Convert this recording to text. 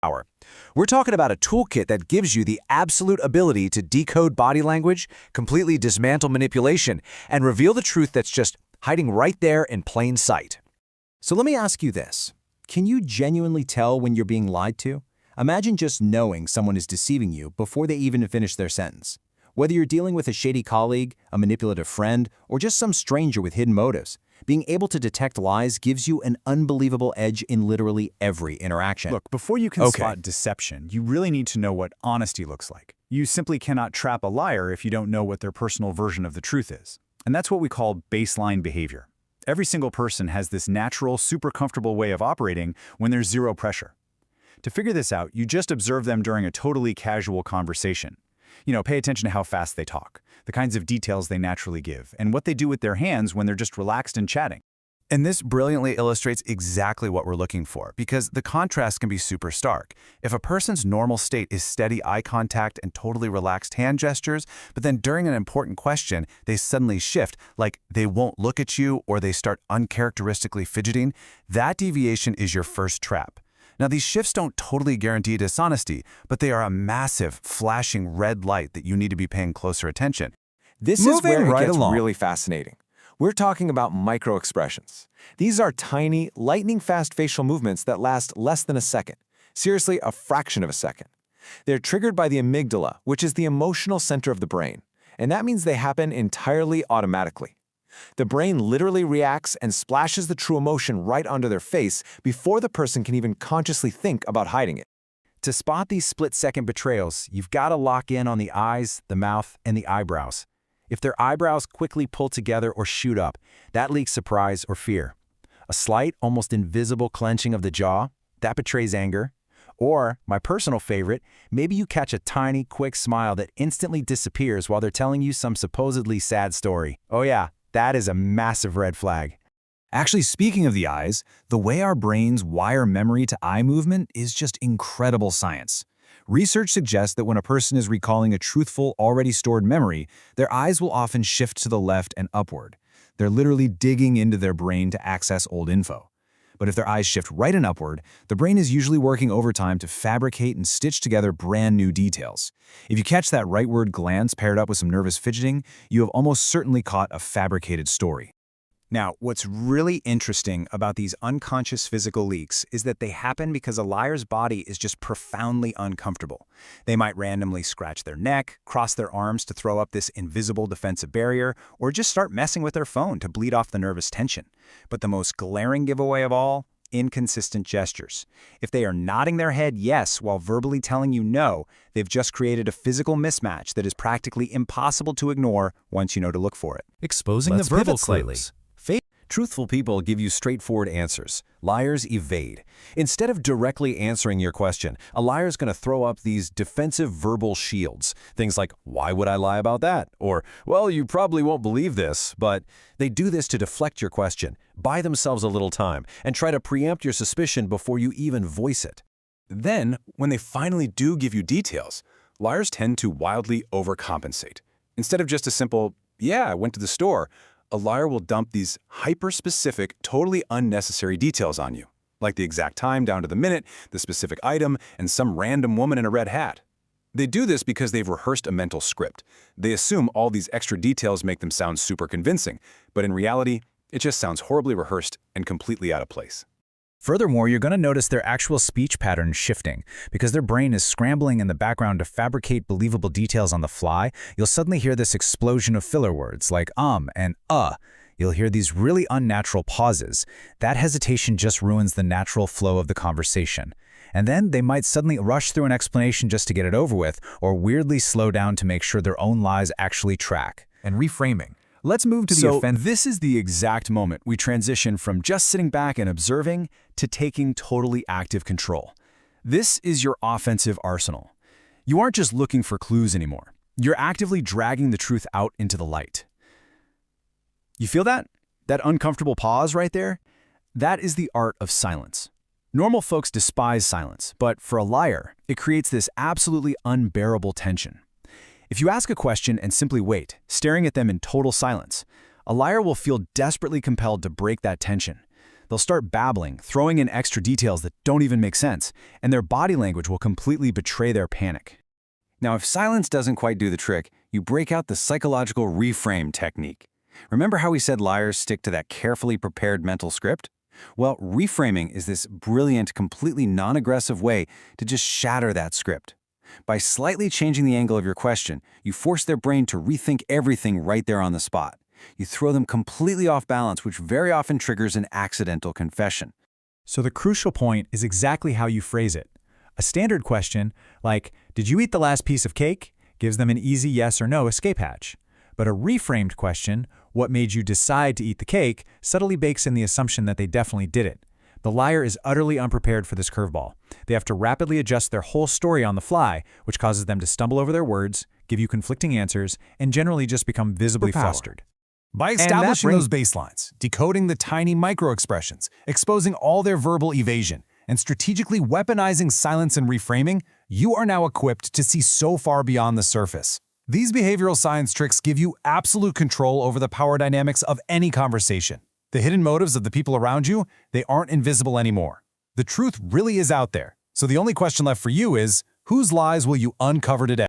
Hour. We're talking about a toolkit that gives you the absolute ability to decode body language, completely dismantle manipulation, and reveal the truth that's just hiding right there in plain sight. So let me ask you this. Can you genuinely tell when you're being lied to? Imagine just knowing someone is deceiving you before they even finish their sentence. Whether you're dealing with a shady colleague, a manipulative friend, or just some stranger with hidden motives, being able to detect lies gives you an unbelievable edge in literally every interaction. Look, before you can spot deception, you really need to know what honesty looks like. You simply cannot trap a liar if you don't know what their personal version of the truth is. And that's what we call baseline behavior. Every single person has this natural, super comfortable way of operating when there's zero pressure. To figure this out, you just observe them during a totally casual conversation. Pay attention to how fast they talk, the kinds of details they naturally give, and what they do with their hands when they're just relaxed and chatting. And this brilliantly illustrates exactly what we're looking for, because the contrast can be super stark. If a person's normal state is steady eye contact and totally relaxed hand gestures, but then during an important question, they suddenly shift, like they won't look at you or they start uncharacteristically fidgeting, that deviation is your first trap. Now, these shifts don't totally guarantee dishonesty, but they are a massive, flashing red light that you need to be paying closer attention. This is where it gets really fascinating. We're talking about micro-expressions. These are tiny, lightning-fast facial movements that last less than a second. Seriously, a fraction of a second. They're triggered by the amygdala, which is the emotional center of the brain, and that means they happen entirely automatically. The brain literally reacts and splashes the true emotion right onto their face before the person can even consciously think about hiding it. To spot these split-second betrayals, you've got to lock in on the eyes, the mouth, and the eyebrows. If their eyebrows quickly pull together or shoot up, that leaks surprise or fear. A slight, almost invisible clenching of the jaw, that betrays anger. Or, my personal favorite, maybe you catch a tiny, quick smile that instantly disappears while they're telling you some supposedly sad story. Oh yeah, that is a massive red flag. Actually, speaking of the eyes, the way our brains wire memory to eye movement is just incredible science. Research suggests that when a person is recalling a truthful, already stored memory, their eyes will often shift to the left and upward. They're literally digging into their brain to access old info. But if their eyes shift right and upward, the brain is usually working overtime to fabricate and stitch together brand new details. If you catch that rightward glance paired up with some nervous fidgeting, you have almost certainly caught a fabricated story. Now, what's really interesting about these unconscious physical leaks is that they happen because a liar's body is just profoundly uncomfortable. They might randomly scratch their neck, cross their arms to throw up this invisible defensive barrier, or just start messing with their phone to bleed off the nervous tension. But the most glaring giveaway of all? Inconsistent gestures. If they are nodding their head yes while verbally telling you no, they've just created a physical mismatch that is practically impossible to ignore once you know to look for it. Exposing the verbal clues. Truthful people give you straightforward answers. Liars evade. Instead of directly answering your question, a liar's going to throw up these defensive verbal shields. Things like, why would I lie about that? Or, well, you probably won't believe this. But they do this to deflect your question, buy themselves a little time, and try to preempt your suspicion before you even voice it. Then, when they finally do give you details, liars tend to wildly overcompensate. Instead of just a simple, yeah, I went to the store, a liar will dump these hyper-specific, totally unnecessary details on you, like the exact time down to the minute, the specific item, and some random woman in a red hat. They do this because they've rehearsed a mental script. They assume all these extra details make them sound super convincing, but in reality, it just sounds horribly rehearsed and completely out of place. Furthermore, you're going to notice their actual speech patterns shifting. Because their brain is scrambling in the background to fabricate believable details on the fly, you'll suddenly hear this explosion of filler words like and You'll hear these really unnatural pauses. That hesitation just ruins the natural flow of the conversation. And then they might suddenly rush through an explanation just to get it over with, or weirdly slow down to make sure their own lies actually track. And reframing. Let's move to the offense. This is the exact moment we transition from just sitting back and observing to taking totally active control. This is your offensive arsenal. You aren't just looking for clues anymore. You're actively dragging the truth out into the light. You feel that? That uncomfortable pause right there? That is the art of silence. Normal folks despise silence, but for a liar, it creates this absolutely unbearable tension. If you ask a question and simply wait, staring at them in total silence, a liar will feel desperately compelled to break that tension. They'll start babbling, throwing in extra details that don't even make sense, and their body language will completely betray their panic. Now, if silence doesn't quite do the trick, you break out the psychological reframe technique. Remember how we said liars stick to that carefully prepared mental script? Well, reframing is this brilliant, completely non-aggressive way to just shatter that script. By slightly changing the angle of your question, you force their brain to rethink everything right there on the spot. You throw them completely off balance, which very often triggers an accidental confession. So the crucial point is exactly how you phrase it. A standard question, like, "Did you eat the last piece of cake?" gives them an easy yes or no escape hatch. But a reframed question, "What made you decide to eat the cake?" subtly bakes in the assumption that they definitely did it. The liar is utterly unprepared for this curveball. They have to rapidly adjust their whole story on the fly, which causes them to stumble over their words, give you conflicting answers, and generally just become visibly flustered. By establishing those baselines, decoding the tiny micro-expressions, exposing all their verbal evasion, and strategically weaponizing silence and reframing, you are now equipped to see so far beyond the surface. These behavioral science tricks give you absolute control over the power dynamics of any conversation. The hidden motives of the people around you, they aren't invisible anymore. The truth really is out there. So the only question left for you is, whose lies will you uncover today?